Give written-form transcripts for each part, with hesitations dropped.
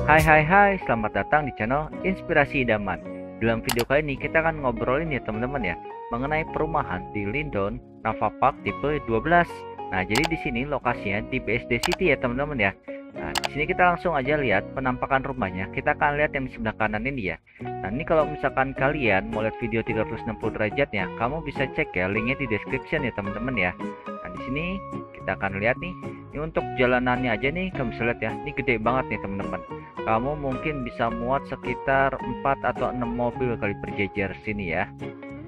Hai, selamat datang di channel Inspirasi Idaman. Dalam video kali ini kita akan ngobrolin ya teman-teman ya, mengenai perumahan di Lindon Nava Park tipe 12. Nah, jadi di sini lokasinya di BSD City ya teman-teman ya. Nah, di sini kita langsung aja lihat penampakan rumahnya. Kita akan lihat yang di sebelah kanan ini ya. Nah, ini kalau misalkan kalian mau lihat video 360 derajatnya, kamu bisa cek ya linknya di description ya teman-teman ya. Nah, di sini kita akan lihat nih. Ini untuk jalanannya aja nih, kamu bisa lihat ya. Ini gede banget nih teman-teman. Kamu mungkin bisa muat sekitar 4 atau 6 mobil kali berjejer sini ya.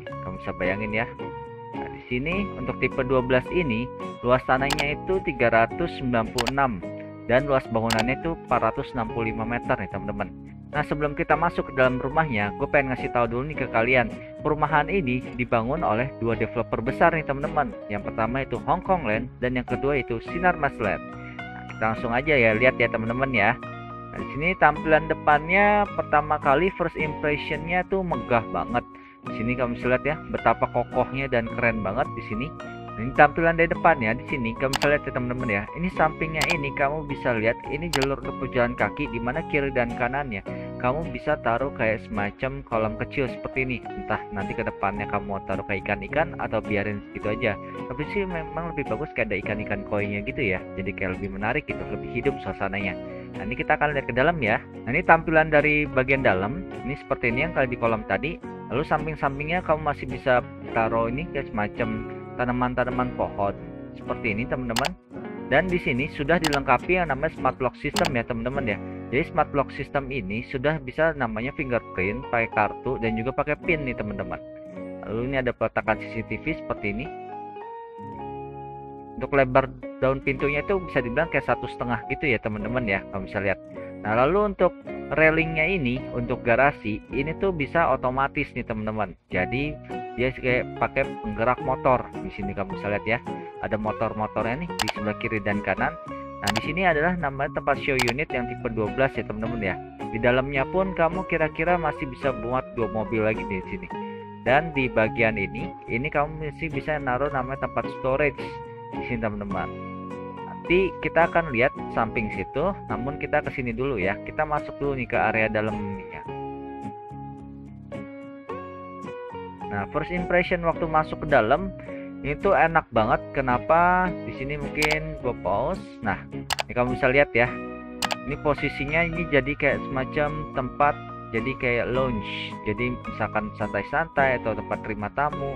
Kamu bisa bayangin ya. Nah, di sini untuk tipe 12 ini luas tanahnya itu 396 dan luas bangunannya itu 465 meter nih teman-teman. Nah, sebelum kita masuk ke dalam rumahnya, gue pengen ngasih tahu dulu nih ke kalian. Perumahan ini dibangun oleh dua developer besar nih teman-teman. Yang pertama itu Hong Kong Land dan yang kedua itu Sinar Mas Land. Nah, kita langsung aja ya lihat ya teman-teman ya. Nah, di sini tampilan depannya pertama kali first impressionnya tuh megah banget. Di sini kamu bisa lihat ya betapa kokohnya dan keren banget di sini. Ini tampilan dari depannya di sini kamu bisa lihat ya teman-teman ya. Ini sampingnya ini kamu bisa lihat ini jalur untuk pejalan kaki di mana kiri dan kanannya kamu bisa taruh kayak semacam kolam kecil seperti ini. Entah nanti ke depannya kamu mau taruh kayak ikan-ikan atau biarin gitu aja. Tapi sih memang lebih bagus kayak ada ikan-ikan koinya gitu ya. Jadi kayak lebih menarik gitu, lebih hidup suasananya. Nah, ini kita akan lihat ke dalam ya. Nah, ini tampilan dari bagian dalam. Ini seperti ini yang kali di kolam tadi. Lalu samping-sampingnya kamu masih bisa taruh ini kayak semacam tanaman-tanaman pohon seperti ini teman-teman. Dan di sini sudah dilengkapi yang namanya smart lock system ya teman-teman ya. Jadi smart lock system ini sudah bisa namanya fingerprint pakai kartu dan juga pakai pin nih teman-teman. Lalu ini ada peletakan CCTV seperti ini. Untuk lebar daun pintunya itu bisa dibilang kayak 1,5 gitu ya teman-teman ya, kamu bisa lihat. Nah, lalu untuk railingnya ini untuk garasi ini tuh bisa otomatis nih teman-teman. Jadi dia kayak pakai penggerak motor. Di sini kamu bisa lihat ya, ada motor-motornya nih di sebelah kiri dan kanan. Nah, di sini adalah namanya tempat show unit yang tipe 12 ya teman-teman ya. Di dalamnya pun kamu kira-kira masih bisa muat 2 mobil lagi di sini. Dan di bagian ini kamu masih bisa naruh namanya tempat storage di sini teman-teman. Nanti kita akan lihat samping situ, namun kita ke sini dulu ya. Kita masuk dulu nih ke area dalamnya. Nah, first impression waktu masuk ke dalam itu enak banget. Kenapa? Di sini mungkin gue pause. Nah, ini kamu bisa lihat ya. Ini posisinya ini jadi kayak semacam tempat, jadi kayak lounge. Jadi misalkan santai-santai atau tempat terima tamu.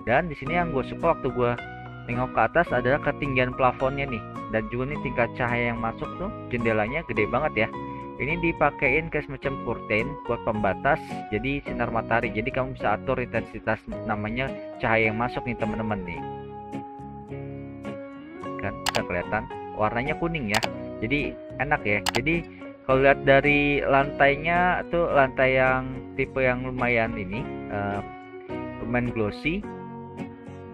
Dan di sini yang gue suka waktu gue tengok ke atas adalah ketinggian plafonnya nih, dan juga nih tingkat cahaya yang masuk tuh jendelanya gede banget ya. Ini dipakein kayak semacam curtain buat pembatas, jadi sinar matahari. Jadi kamu bisa atur intensitas namanya cahaya yang masuk nih teman-teman nih. Kan bisa kelihatan warnanya kuning ya. Jadi enak ya. Jadi kalau lihat dari lantainya tuh lantai yang tipe yang lumayan ini lumayan glossy,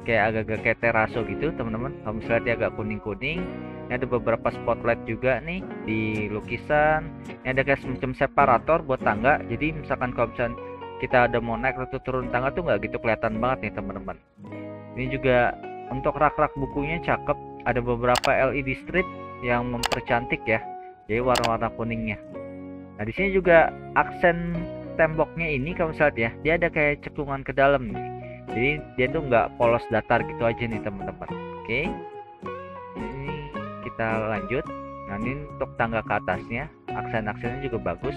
kayak agak-agak kayak teraso gitu teman-teman. Kamu bisa lihat ya agak kuning-kuning. Ini ada beberapa spotlight juga nih di lukisan. Ini ada kayak semacam separator buat tangga. Jadi misalkan kalau misalkan kita ada mau naik atau turun tangga tuh nggak gitu kelihatan banget nih teman-teman. Ini juga untuk rak-rak bukunya cakep. Ada beberapa LED strip yang mempercantik ya. Jadi warna-warna kuningnya. Nah, di sini juga aksen temboknya ini kamu bisa lihat ya. Dia ada kayak cekungan ke dalam nih. Jadi dia tuh nggak polos datar gitu aja nih teman-teman. Oke, ini kita lanjut. Nah, ini untuk tangga ke atasnya, aksen-aksennya juga bagus.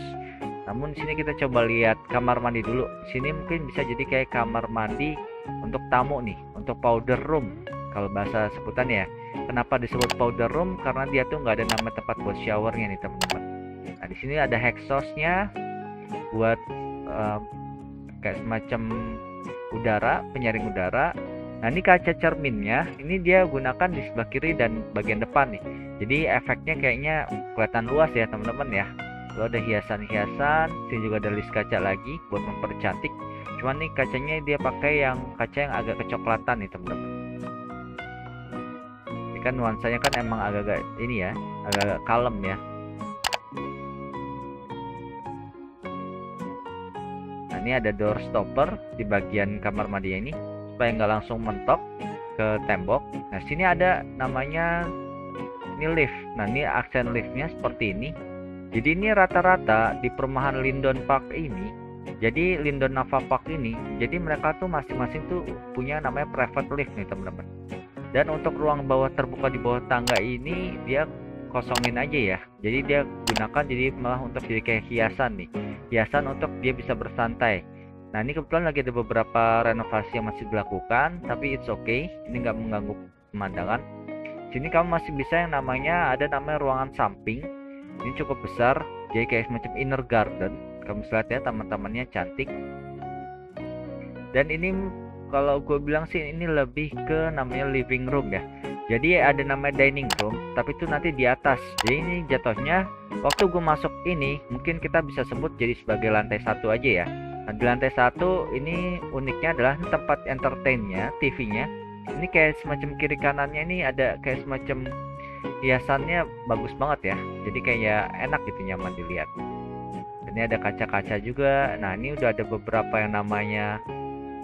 Namun di sini kita coba lihat kamar mandi dulu. Di sini mungkin bisa jadi kayak kamar mandi untuk tamu nih, untuk powder room kalau bahasa sebutannya ya. Kenapa disebut powder room? Karena dia tuh nggak ada nama tempat buat showernya nih teman-teman. Nah, di sini ada exhaustnya buat kayak semacam udara, penyaring udara. Nah, ini kaca cerminnya ini dia gunakan di sebelah kiri dan bagian depan nih. Jadi efeknya kayaknya kelihatan luas ya teman-teman ya. Lalu ada hiasan-hiasan, sini juga ada list kaca lagi buat mempercantik. Cuman nih kacanya dia pakai yang kaca yang agak kecoklatan nih teman-teman. Ini kan nuansanya kan emang agak-agak ini ya, agak-agak kalem ya. Ini ada door stopper di bagian kamar mandi ini supaya nggak langsung mentok ke tembok. Nah, sini ada namanya ini lift. Nah, ini aksen liftnya seperti ini. Jadi ini rata-rata di perumahan Lindon Park ini, jadi Lindon Nava Park ini, jadi mereka tuh masing-masing tuh punya namanya private lift nih teman-teman. Dan untuk ruang bawah terbuka di bawah tangga ini dia kosongin aja ya. Jadi dia gunakan jadi malah untuk jadi kayak hiasan nih. Hiasan untuk dia bisa bersantai. Nah ini kebetulan lagi ada beberapa renovasi yang masih dilakukan, tapi it's okay. Ini nggak mengganggu pemandangan. Sini kamu masih bisa yang namanya ada namanya ruangan samping. Ini cukup besar, jadi kayak semacam inner garden. Kamu lihat ya taman-tamannya cantik. Dan ini kalau gue bilang sih ini lebih ke namanya living room ya. Jadi ada namanya dining room, tapi itu nanti di atas. Jadi ini jatuhnya waktu gue masuk ini mungkin kita bisa sebut jadi sebagai lantai 1 aja ya. Nah, di lantai 1 ini uniknya adalah tempat entertainnya, TV-nya. Ini kayak semacam kiri kanannya ini ada kayak semacam hiasannya bagus banget ya. Jadi kayak enak gitu, nyaman dilihat. Ini ada kaca-kaca juga. Nah, ini udah ada beberapa yang namanya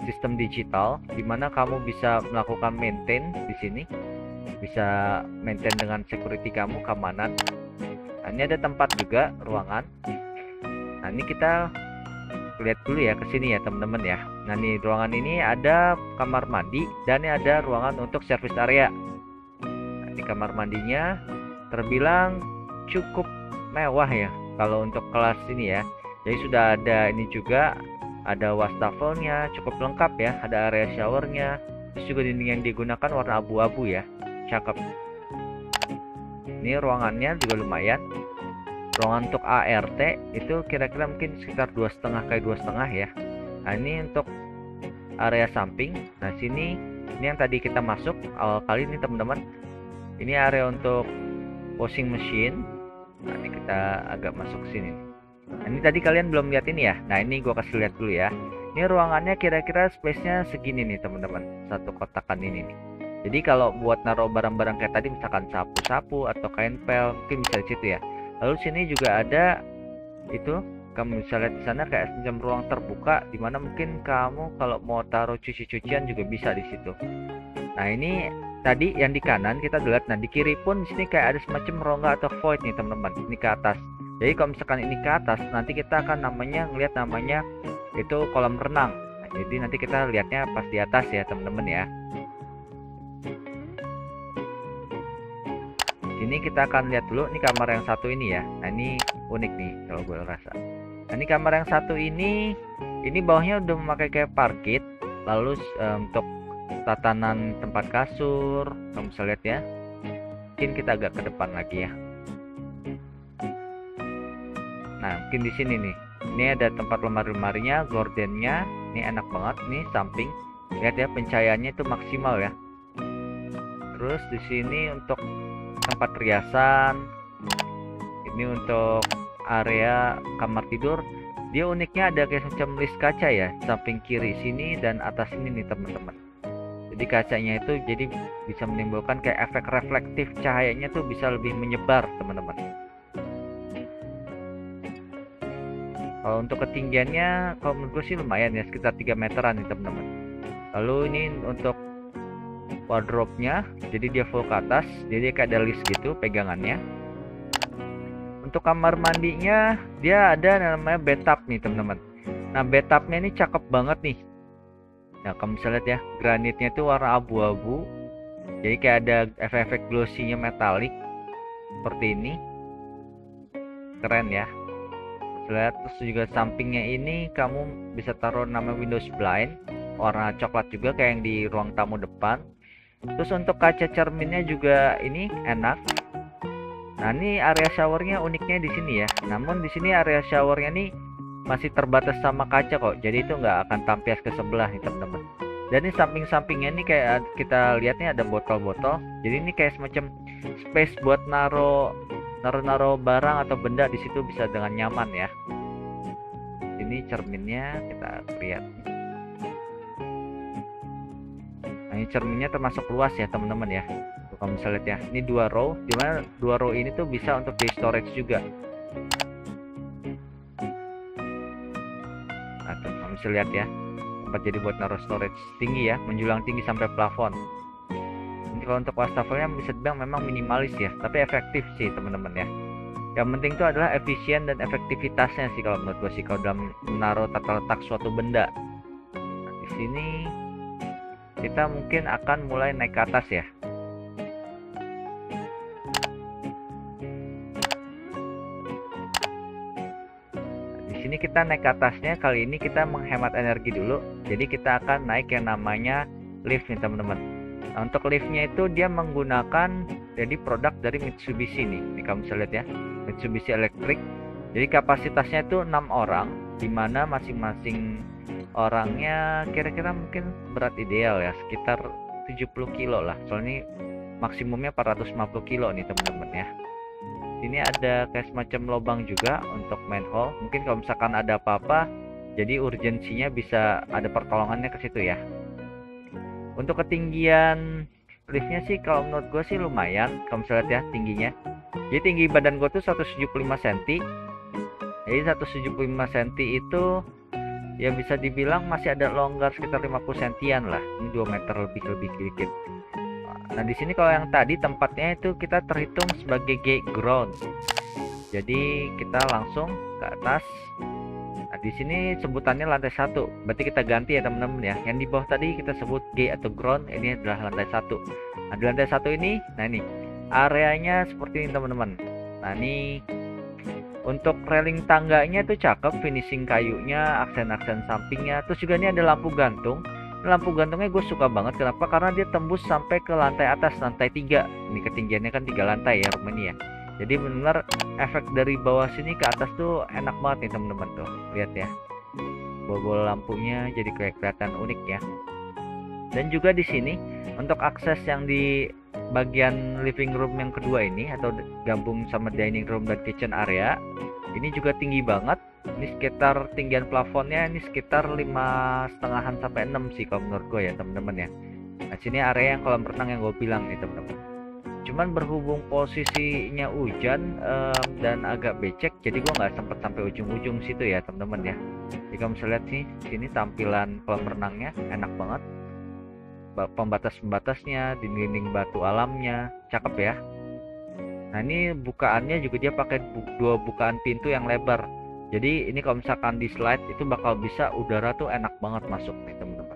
sistem digital dimana kamu bisa melakukan maintain di sini. Bisa maintain dengan security kamu, keamanan. Nah, ini ada tempat juga ruangan. Nah, ini kita lihat dulu ya ke sini ya teman-teman ya. Nah, di ruangan ini ada kamar mandi dan ini ada ruangan untuk service area. Nah, di kamar mandinya terbilang cukup mewah ya kalau untuk kelas ini ya. Jadi sudah ada ini juga, ada wastafelnya cukup lengkap ya, ada area showernya. Terus juga dinding yang digunakan warna abu-abu ya, cakep. Ini ruangannya juga lumayan. Ruangan untuk ART itu kira-kira mungkin sekitar 2,5 kali 2,5 ya. Nah ini untuk area samping. Nah sini ini yang tadi kita masuk awal kali ini teman-teman. Ini area untuk washing machine. Nah ini kita agak masuk sini. Nah, ini tadi kalian belum lihat ini ya. Nah ini gua kasih lihat dulu ya. Ini ruangannya kira-kira space-nya segini nih teman-teman. Satu kotakan ini nih. Jadi kalau buat naruh barang-barang kayak tadi misalkan sapu-sapu atau kain pel mungkin bisa di situ ya. Lalu sini juga ada itu, kamu bisa lihat di sana kayak semacam ruang terbuka di mana mungkin kamu kalau mau taruh cuci-cucian juga bisa di situ. Nah, ini tadi yang di kanan kita lihat, nah di kiri pun di sini kayak ada semacam rongga atau void nih teman-teman. Ini ke atas. Jadi kalau misalkan ini ke atas, nanti kita akan namanya ngelihat namanya itu kolam renang. Nah, jadi nanti kita lihatnya pas di atas ya teman-teman ya. Ini kita akan lihat dulu ini kamar yang satu ini ya. Nah ini unik nih kalau gue rasa. Nah ini kamar yang satu ini bawahnya udah memakai kayak parkit. Lalu untuk tatanan tempat kasur kamu bisa lihat ya. Mungkin kita agak ke depan lagi ya. Nah mungkin di sini nih. Ini ada tempat lemari-lemarinya, gordennya. Ini enak banget nih samping. Lihat ya pencahayaannya itu maksimal ya. Terus di sini untuk tempat riasan, ini untuk area kamar tidur. Dia uniknya ada kayak semacam list kaca ya, samping kiri sini dan atas ini nih teman-teman. Jadi kacanya itu jadi bisa menimbulkan kayak efek reflektif, cahayanya tuh bisa lebih menyebar teman-teman. Kalau untuk ketinggiannya kalau menurut gue sih lumayan ya, sekitar 3 meteran nih teman-teman. Lalu ini untuk wardrobe-nya, jadi dia full ke atas, jadi kayak ada list gitu pegangannya. Untuk kamar mandinya dia ada namanya bathtub nih teman-teman. Nah bathtubnya ini cakep banget nih. Nah kamu bisa lihat ya, granitnya itu warna abu-abu, jadi kayak ada efek-efek glossy-nya metalik seperti ini, keren ya. Lihat terus juga sampingnya ini kamu bisa taruh nama Windows blind warna coklat juga kayak yang di ruang tamu depan. Terus untuk kaca cerminnya juga ini enak. Nah ini area showernya uniknya di sini ya. Namun di sini area showernya nih masih terbatas sama kaca kok. Jadi itu nggak akan tampias ke sebelah nih teman-teman. Dan ini samping-sampingnya ini kayak kita lihatnya ada botol-botol. Jadi ini kayak semacam space buat naruh barang atau benda di situ bisa dengan nyaman ya. Ini cerminnya kita lihat. Ini cerminnya termasuk luas ya teman-teman ya. Tuh kamu bisa lihat ya. Ini 2 row, dimana 2 row ini tuh bisa untuk di storage juga. Nah tuh kamu bisa lihat ya. Tempat jadi buat naruh storage tinggi ya, menjulang tinggi sampai plafon. Ini kalau untuk wastafelnya bisa dibilang memang minimalis ya, tapi efektif sih teman-teman ya. Yang penting itu adalah efisien dan efektivitasnya sih kalau menurut gue sih, kalau dalam menaruh tata letak suatu benda. Nah, di sini kita mungkin akan mulai naik ke atas ya. Di sini kita naik ke atasnya, kali ini kita menghemat energi dulu. Jadi kita akan naik yang namanya lift nih teman-teman. Nah, untuk liftnya itu dia menggunakan jadi produk dari Mitsubishi nih. Ini kamu bisa lihat ya, Mitsubishi Electric. Jadi kapasitasnya itu 6 orang, dimana masing-masing orangnya kira-kira mungkin berat ideal ya sekitar 70 kilo lah. Soalnya maksimumnya 450 kilo nih teman-teman ya. Sini ada kayak semacam lubang juga untuk manhole. Mungkin kalau misalkan ada apa-apa, jadi urgensinya bisa ada pertolongannya ke situ ya. Untuk ketinggian liftnya sih kalau menurut gue sih lumayan. Kamu bisa lihat ya tingginya. Jadi tinggi badan gue tuh 175 cm. Jadi 175 cm itu ya bisa dibilang masih ada longgar sekitar 50 cm lah. Ini 2 meter lebih dikit. Nah di sini kalau yang tadi tempatnya itu kita terhitung sebagai gate ground. Jadi kita langsung ke atas. Nah di sini sebutannya lantai 1. Berarti kita ganti ya teman-teman ya. Yang di bawah tadi kita sebut gate atau ground, ini adalah lantai 1. Nah di lantai 1 ini, nah ini areanya seperti ini teman-teman. Nah ini untuk railing tangganya tuh cakep, finishing kayunya, aksen-aksen sampingnya. Terus juga ini ada lampu gantung. Lampu gantungnya gue suka banget. Kenapa? Karena dia tembus sampai ke lantai atas, lantai 3. Ini ketinggiannya kan 3 lantai ya rumah ini ya. Jadi benar efek dari bawah sini ke atas tuh enak banget nih teman-teman tuh. Lihat ya. Bol-bol lampunya jadi kayak kelihatan unik ya. Dan juga di sini untuk akses yang di bagian living room yang kedua ini atau gabung sama dining room dan kitchen area, ini juga tinggi banget. Ini sekitar tinggian plafonnya ini sekitar 5,5 sampai 6 sih kalau menurut gue ya teman-teman ya. Nah sini area yang kolam renang yang gue bilang nih teman-teman. Cuman berhubung posisinya hujan dan agak becek, jadi gue nggak sempet sampai ujung-ujung situ ya teman-teman ya. Jadi kamu bisa lihat sih sini tampilan kolam renangnya enak banget. Pembatas-pembatasnya, dinding-dinding batu alamnya, cakep ya. Nah ini bukaannya juga dia pakai dua bukaan pintu yang lebar. Jadi ini kalau misalkan di slide itu bakal bisa udara tuh enak banget masuk nih teman-teman.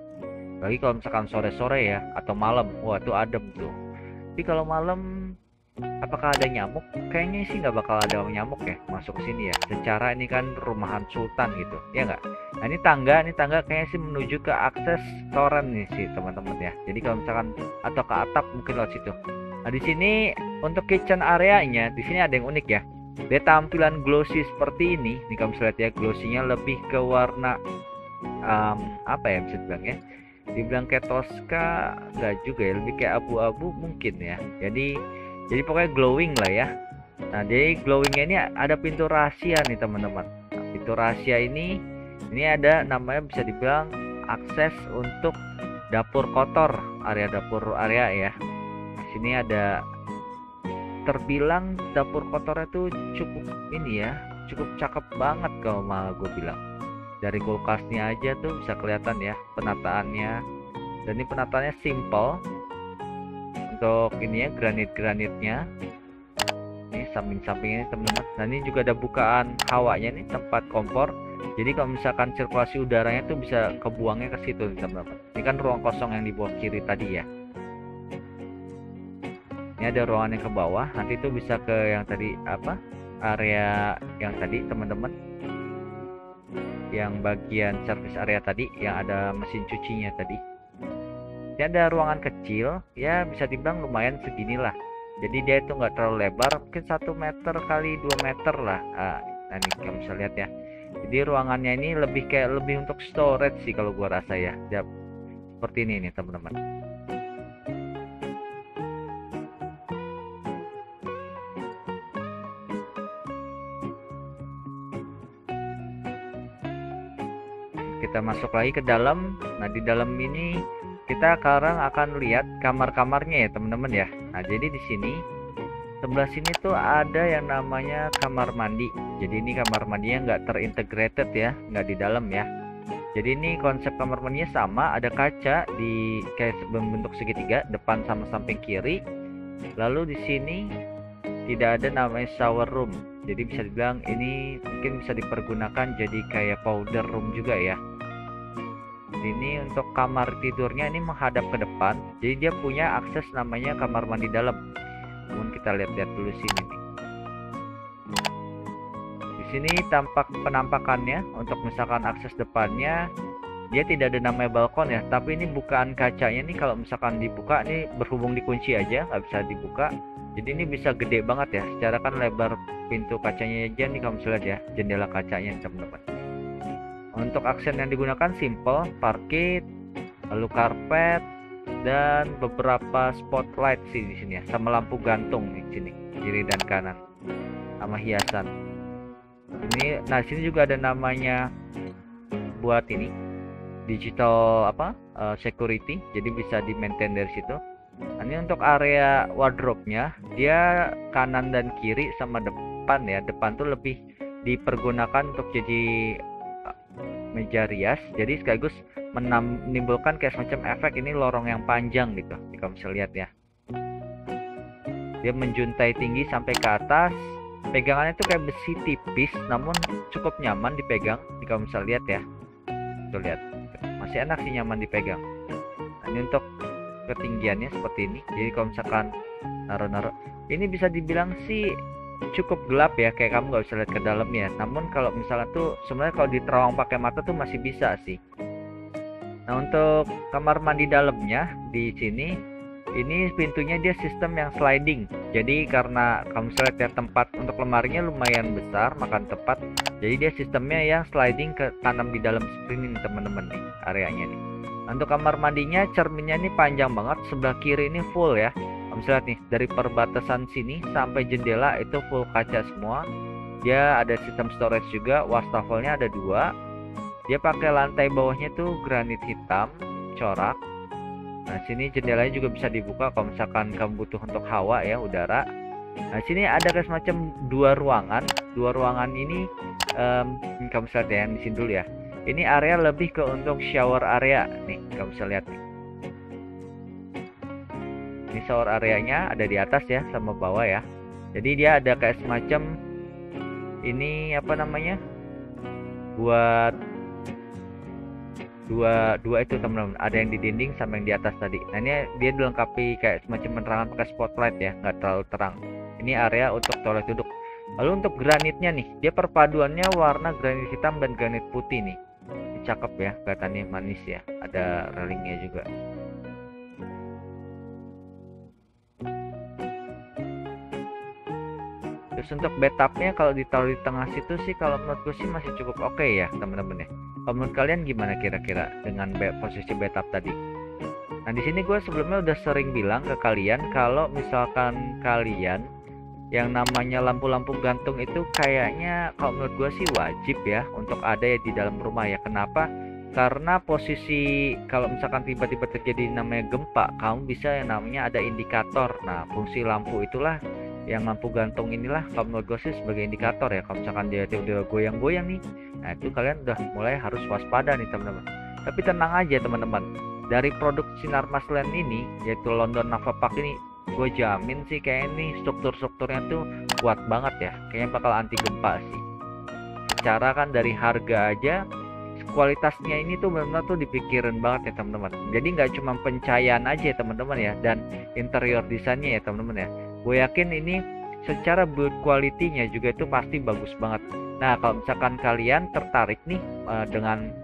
Lagi kalau misalkan sore-sore ya atau malam, wah tuh adem tuh. Tapi kalau malam apakah ada nyamuk? Kayaknya sih nggak bakal ada nyamuk ya masuk sini ya. Secara ini kan rumahan sultan gitu, ya nggak? Nah ini tangga kayaknya sih menuju ke akses toren nih sih teman-teman ya. Jadi kalau misalkan atau ke atap mungkin lewat situ. Nah di sini untuk kitchen areanya di sini ada yang unik ya. Dia tampilan glossy seperti ini. Nih kamu bisa lihat ya, glossy-nya lebih ke warna apa ya bisa dibilang ya. Dibilang kayak Tosca enggak juga ya, lebih kayak abu-abu mungkin ya. Jadi pokoknya glowing lah ya. Nah, jadi glowingnya ini ada pintu rahasia nih teman-teman. Nah, pintu rahasia ini ada namanya bisa dibilang akses untuk dapur kotor, area dapur area ya. Di sini ada terbilang dapur kotornya tuh cukup ini ya, cukup cakep banget kalau malah gue bilang. Dari kulkasnya aja tuh bisa kelihatan ya penataannya. Dan ini penataannya simple. Untuk ini ya granitnya. Ini samping-sampingnya teman-teman. Nah ini juga ada bukaan hawanya nih, tempat kompor. Jadi kalau misalkan sirkulasi udaranya tuh bisa kebuangnya ke situ teman-teman. Ini kan ruang kosong yang di bawah kiri tadi ya. Ini ada ruangan yang ke bawah, nanti itu bisa ke yang tadi apa area yang tadi teman-teman, yang bagian service area tadi yang ada mesin cucinya tadi. Ini ada ruangan kecil ya, bisa dibilang lumayan seginilah. Jadi dia itu nggak terlalu lebar, mungkin 1 meter kali 2 meter lah. Nah ini kamu bisa lihat ya. Jadi ruangannya ini lebih untuk storage sih kalau gua rasa ya. Seperti ini nih teman-teman. Kita masuk lagi ke dalam. Nah di dalam ini kita sekarang akan lihat kamar-kamarnya ya teman-teman ya. Nah jadi di sini sebelah sini tuh ada yang namanya kamar mandi. Jadi ini kamar mandinya nggak terintegrated ya, nggak di dalam ya. Jadi ini konsep kamar mandinya sama, ada kaca di kayak bentuk segitiga depan sama samping kiri. Lalu di sini tidak ada namanya shower room. Jadi bisa dibilang ini mungkin bisa dipergunakan jadi kayak powder room juga ya. Ini untuk kamar tidurnya ini menghadap ke depan, jadi dia punya akses namanya kamar mandi dalam. Namun kita lihat-lihat dulu sini nih. Di sini tampak penampakannya untuk misalkan akses depannya, dia tidak ada namanya balkon ya, tapi ini bukaan kacanya nih, kalau misalkan dibuka nih berhubung dikunci aja nggak bisa dibuka. Jadi ini bisa gede banget ya, secara kan lebar pintu kacanya aja nih kalau misalnya ya, jendela kacanya teman-teman. Untuk aksen yang digunakan simple, parquet, lalu karpet, dan beberapa spotlight sih di sini ya, sama lampu gantung di sini kiri dan kanan, sama hiasan. Ini, nah sini juga ada namanya buat ini digital security, jadi bisa di maintain dari situ. Nah, ini untuk area wardrobe-nya, dia kanan dan kiri sama depan ya. Depan tuh lebih dipergunakan untuk jadi meja rias, jadi sekaligus menimbulkan kayak semacam efek ini lorong yang panjang gitu. Kalau bisa lihat ya, dia menjuntai tinggi sampai ke atas. Pegangannya tuh kayak besi tipis, namun cukup nyaman dipegang. Kalau bisa lihat ya, tuh lihat, masih enak sih, nyaman dipegang. Nah, ini untuk ketinggiannya seperti ini. Jadi kalau misalkan naruh-naruh, ini bisa dibilang sih cukup gelap ya, kayak kamu nggak bisa lihat ke dalamnya. Namun kalau misalnya tuh sebenarnya kalau diterawang pakai mata tuh masih bisa sih. Nah, untuk kamar mandi dalamnya di sini, ini pintunya dia sistem yang sliding. Jadi karena kamu bisa lihat ya, tempat untuk lemarinya lumayan besar, makan tempat. Jadi dia sistemnya yang sliding ke tanam di dalam seperti ini teman-teman nih areanya nih. Untuk kamar mandinya, cerminnya ini panjang banget, sebelah kiri ini full ya. Kamu lihat nih, dari perbatasan sini sampai jendela itu full kaca semua. Dia ada sistem storage juga, wastafelnya ada 2. Dia pakai lantai bawahnya tuh granit hitam corak. Nah, sini jendelanya juga bisa dibuka kalau misalkan kamu butuh untuk hawa ya, udara. Nah, sini ada kayak semacam 2 ruangan. 2 ruangan ini kamu bisa lihat ya, di sini dulu ya. Ini area lebih ke untuk shower area nih, kamu bisa lihat nih. Ini shower areanya ada di atas ya, sama bawah ya. Jadi dia ada kayak semacam ini apa namanya, buat dua itu teman-teman. Ada yang di dinding sama yang di atas tadi. Nah, ini dia dilengkapi kayak semacam penerangan pakai spotlight ya, nggak terlalu terang. Ini area untuk toilet duduk. Lalu untuk granitnya nih, dia perpaduannya warna granit hitam dan granit putih nih. Ini cakep ya, kelihatannya manis ya. Ada railingnya juga. Terus untuk bathtubnya kalau ditaruh di tengah situ sih, kalau menurut gue sih masih cukup oke ya teman-teman ya. Kalau menurut kalian gimana kira-kira dengan posisi bathtub tadi? Nah, di sini gue sebelumnya udah sering bilang ke kalian kalau misalkan kalian yang namanya lampu-lampu gantung itu kayaknya kalau menurut gue sih wajib ya untuk ada ya di dalam rumah ya. Kenapa? Karena posisi kalau misalkan tiba-tiba terjadi namanya gempa, kamu bisa yang namanya ada indikator. Nah, fungsi lampu itulah, yang lampu gantung inilah kalau menurut gue sih sebagai indikator ya. Kalau misalkan dia udah goyang-goyang nih, nah itu kalian udah mulai harus waspada nih teman-teman. Tapi tenang aja teman-teman, dari produk Sinar Mas Land ini yaitu London Nava Park ini, gue jamin sih kayak ini strukturnya tuh kuat banget ya, kayaknya bakal anti gempa sih. Secara kan dari harga aja, kualitasnya ini tuh benar-benar tuh dipikirin banget ya teman-teman. Jadi nggak cuma pencahayaan aja ya teman-teman ya, dan interior desainnya ya teman-teman ya. Gue yakin ini secara build quality-nya juga itu pasti bagus banget. Nah, kalau misalkan kalian tertarik nih dengan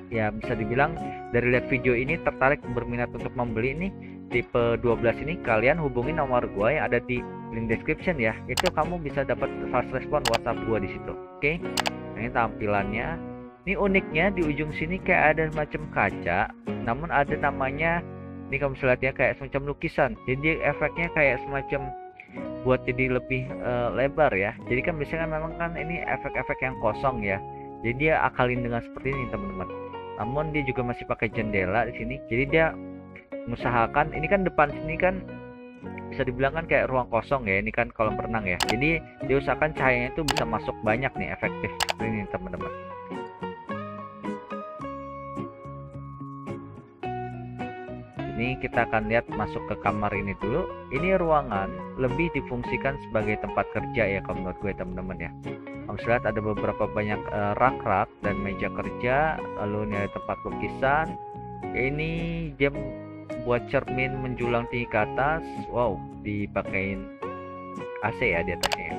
ya bisa dibilang dari lihat video ini tertarik berminat untuk membeli nih tipe 12 ini, kalian hubungi nomor gue yang ada di link description ya. Itu kamu bisa dapat fast respon WhatsApp gue di situ. Oke. Nah, ini tampilannya. Ini uniknya di ujung sini kayak ada semacam kaca, namun ada namanya, ini kamu bisa lihat ya, kayak semacam lukisan. Jadi efeknya kayak semacam buat jadi lebih lebar ya. Jadi kan biasanya memang kan ini efek-efek yang kosong ya. Jadi dia akalin dengan seperti ini teman-teman. Namun dia juga masih pakai jendela di sini. Jadi dia mengusahakan, ini kan depan sini kan bisa dibilang kan kayak ruang kosong ya. Ini kan kolam renang ya. Jadi dia usahakan cahayanya itu bisa masuk banyak nih, efektif seperti ini teman-teman. Ini kita akan lihat masuk ke kamar ini dulu. Ini ruangan lebih difungsikan sebagai tempat kerja ya kalau menurut gue teman-teman ya. Kamu lihat ada beberapa banyak rak-rak dan meja kerja. Lalu ini ada tempat lukisan. Ini jam buat cermin menjulang tinggi ke atas. Wow, dipakein AC ya di atasnya ya.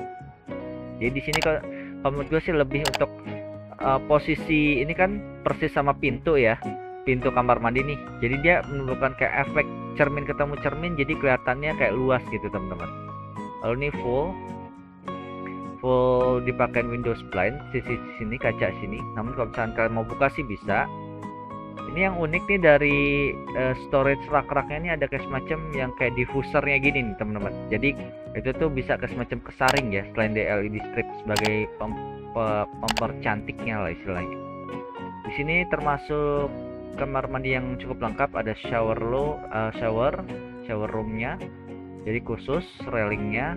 Jadi di sini kalau menurut gue sih lebih untuk posisi ini kan persis sama pintu ya, pintu kamar mandi nih. Jadi dia menimbulkan kayak efek cermin ketemu cermin, jadi kelihatannya kayak luas gitu teman-teman. Lalu ini full dipakai Windows blind, sisi sini kaca sini. Namun kalau misalkan kalian mau buka sih bisa. Ini yang unik nih dari storage rak-raknya ini ada kayak semacam yang kayak diffusernya gini nih teman-teman. Jadi itu tuh bisa kayak semacam kesaring ya, selain di LED strip sebagai mempercantiknya lah istilahnya. Di sini termasuk kamar mandi yang cukup lengkap, ada shower roomnya. Jadi khusus railingnya.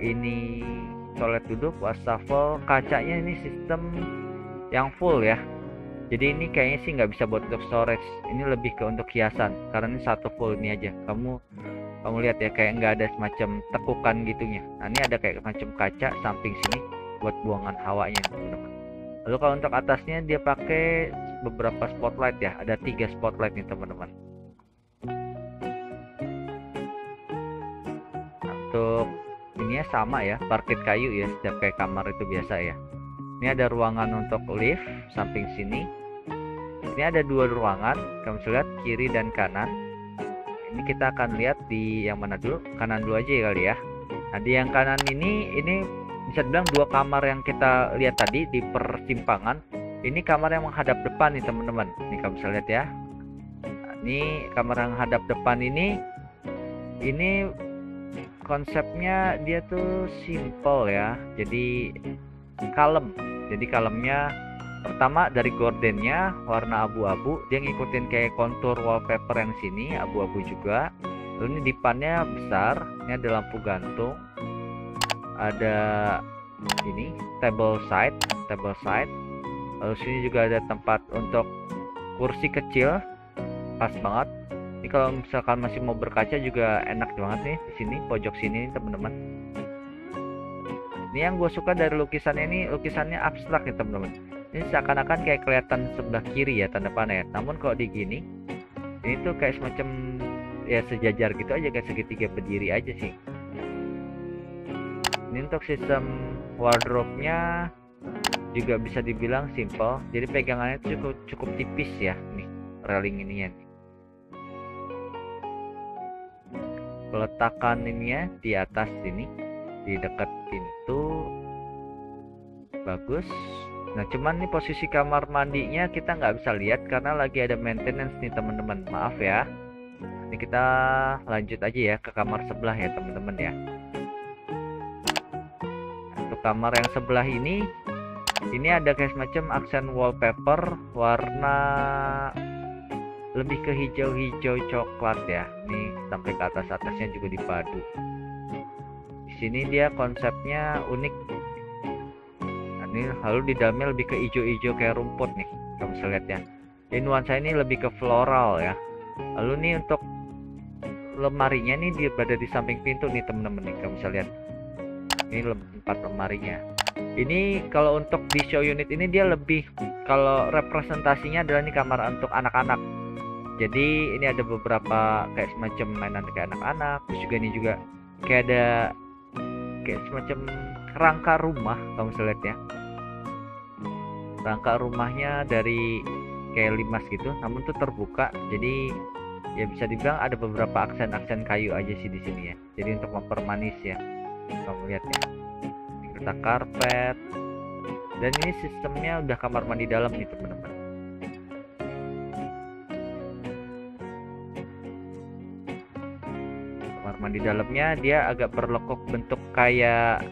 Ini toilet duduk, wastafel, kacanya ini sistem yang full ya. Jadi ini kayaknya sih nggak bisa buat untuk storage, ini lebih ke untuk hiasan karena ini satu full ini aja. Kamu lihat ya, kayak nggak ada semacam tekukan gitunya. Nah ini ada kayak semacam kaca samping sini buat buangan hawanya teman-teman. Lalu kalau untuk atasnya dia pakai beberapa spotlight ya, ada 3 spotlight nih teman-teman. Nah, untuk ininya sama ya, parket kayu ya, setiap kayak kamar itu biasa ya. Ini ada ruangan untuk lift samping sini. Ini ada 2 ruangan, kamu bisa lihat kiri dan kanan. Ini kita akan lihat di yang mana dulu, kanan dulu aja ya kali ya. Nah di yang kanan ini bisa dibilang 2 kamar yang kita lihat tadi di persimpangan. Ini kamar yang menghadap depan nih teman-teman. Ini kamu bisa lihat ya. Nah, ini kamar yang menghadap depan ini konsepnya dia tuh simple ya. Jadi kalem. Jadi kalemnya pertama dari gordennya warna abu-abu, dia ngikutin kayak kontur wallpaper yang sini abu-abu juga. Lalu ini dipannya besar, ini ada lampu gantung, ada ini table side. Lalu sini juga ada tempat untuk kursi kecil, pas banget. Ini kalau misalkan masih mau berkaca juga enak banget nih di sini pojok sini teman-teman. Ini yang gue suka dari lukisannya, ini lukisannya abstrak nih teman-teman. Ini seakan-akan kayak kelihatan sebelah kiri ya tanda panah ya. Namun kalau di gini, ini tuh kayak semacam ya sejajar gitu aja, kayak segitiga berdiri aja sih. Ini untuk sistem wardrobe-nya juga bisa dibilang simple. Jadi pegangannya cukup tipis ya nih railing ininya. Peletakan ininya di atas sini, di dekat pintu, bagus. Nah cuman nih posisi kamar mandinya kita nggak bisa lihat karena lagi ada maintenance nih teman-teman, maaf ya. Ini kita lanjut aja ya ke kamar sebelah ya teman-teman ya. Untuk kamar yang sebelah ini ada kayak semacam aksen wallpaper warna lebih ke hijau-hijau coklat ya. Ini sampai ke atasnya juga dipadu. Di sini dia konsepnya unik. Ini lalu di dalamnya lebih ke hijau-hijau kayak rumput nih, kamu bisa lihat ya. Ini nuansa ini lebih ke floral ya. Lalu nih untuk lemarinya nih dia berada di samping pintu nih teman-teman nih, kamu bisa lihat. Ini tempat lemarinya. Ini kalau untuk di show unit ini dia lebih, kalau representasinya adalah ini kamar untuk anak-anak. Jadi ini ada beberapa kayak semacam mainan kayak anak-anak. Terus juga ini juga kayak ada kayak semacam rangka rumah, kamu bisa lihat ya. Rangka rumahnya dari kayak limas gitu, namun tuh terbuka. Jadi ya bisa dibilang ada beberapa aksen-aksen kayu aja sih di sini ya. Jadi untuk mempermanis ya. Kamu lihat ya. Ini kita karpet. Dan ini sistemnya udah kamar mandi dalam nih teman-teman. Kamar mandi dalamnya dia agak berlekuk bentuk kayak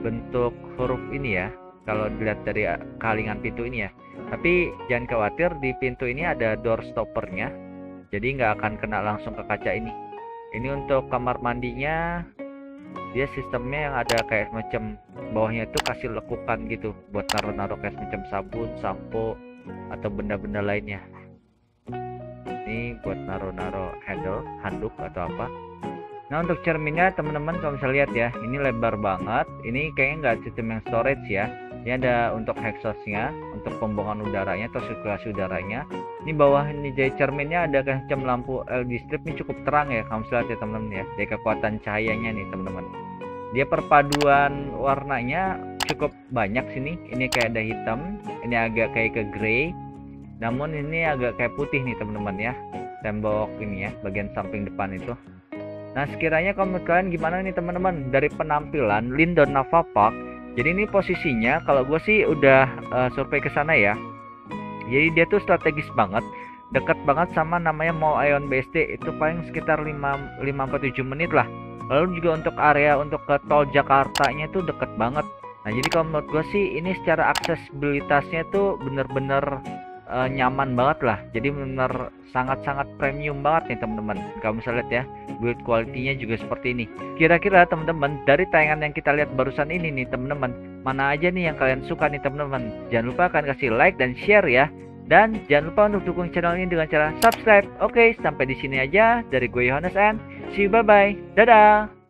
bentuk huruf ini ya. Kalau dilihat dari kalingan pintu ini ya. Tapi jangan khawatir, di pintu ini ada door stoppernya. Jadi nggak akan kena langsung ke kaca ini. Ini untuk kamar mandinya, dia sistemnya yang ada kayak semacam bawahnya itu kasih lekukan gitu buat naruh-naruh kayak semacam sabun, sampo atau benda-benda lainnya. Ini buat naro-naro handuk atau apa. Nah, untuk cerminnya teman-teman kalau bisa lihat ya, ini lebar banget. Ini kayaknya nggak sistem yang storage ya. Ini ada untuk exhaustnya, untuk pembuangan udaranya atau sirkulasi udaranya. Ini bawah ini jadi cerminnya ada kancam lampu LED strip, ini cukup terang ya, kamu bisa lihat ya teman-teman ya. Dari kekuatan cahayanya nih teman-teman. Dia perpaduan warnanya cukup banyak sini. Ini kayak ada hitam, ini agak kayak ke grey. Namun ini agak kayak putih nih teman-teman ya. Tembok ini ya, bagian samping depan itu. Nah, sekiranya kalau menurut kalian gimana nih teman-teman dari penampilan Lindon Nava Park? Jadi ini posisinya kalau gue sih udah survei ke sana ya. Jadi dia tuh strategis banget, dekat banget sama namanya Mall Aeon BSD, itu paling sekitar 5-7 menit lah. Lalu juga untuk area untuk ke tol Jakartanya tuh deket banget. Nah, jadi kalau menurut gue sih ini secara aksesibilitasnya tuh bener-bener nyaman banget lah. Jadi benar sangat-sangat premium banget nih teman-teman. Kamu bisa lihat ya, build quality-nya juga seperti ini. Kira-kira teman-teman dari tayangan yang kita lihat barusan ini nih teman-teman, mana aja nih yang kalian suka nih teman-teman? Jangan lupa kalian kasih like dan share ya. Dan jangan lupa untuk dukung channel ini dengan cara subscribe. Oke, sampai di sini aja dari gue Yohanes and see you, bye bye. Dadah.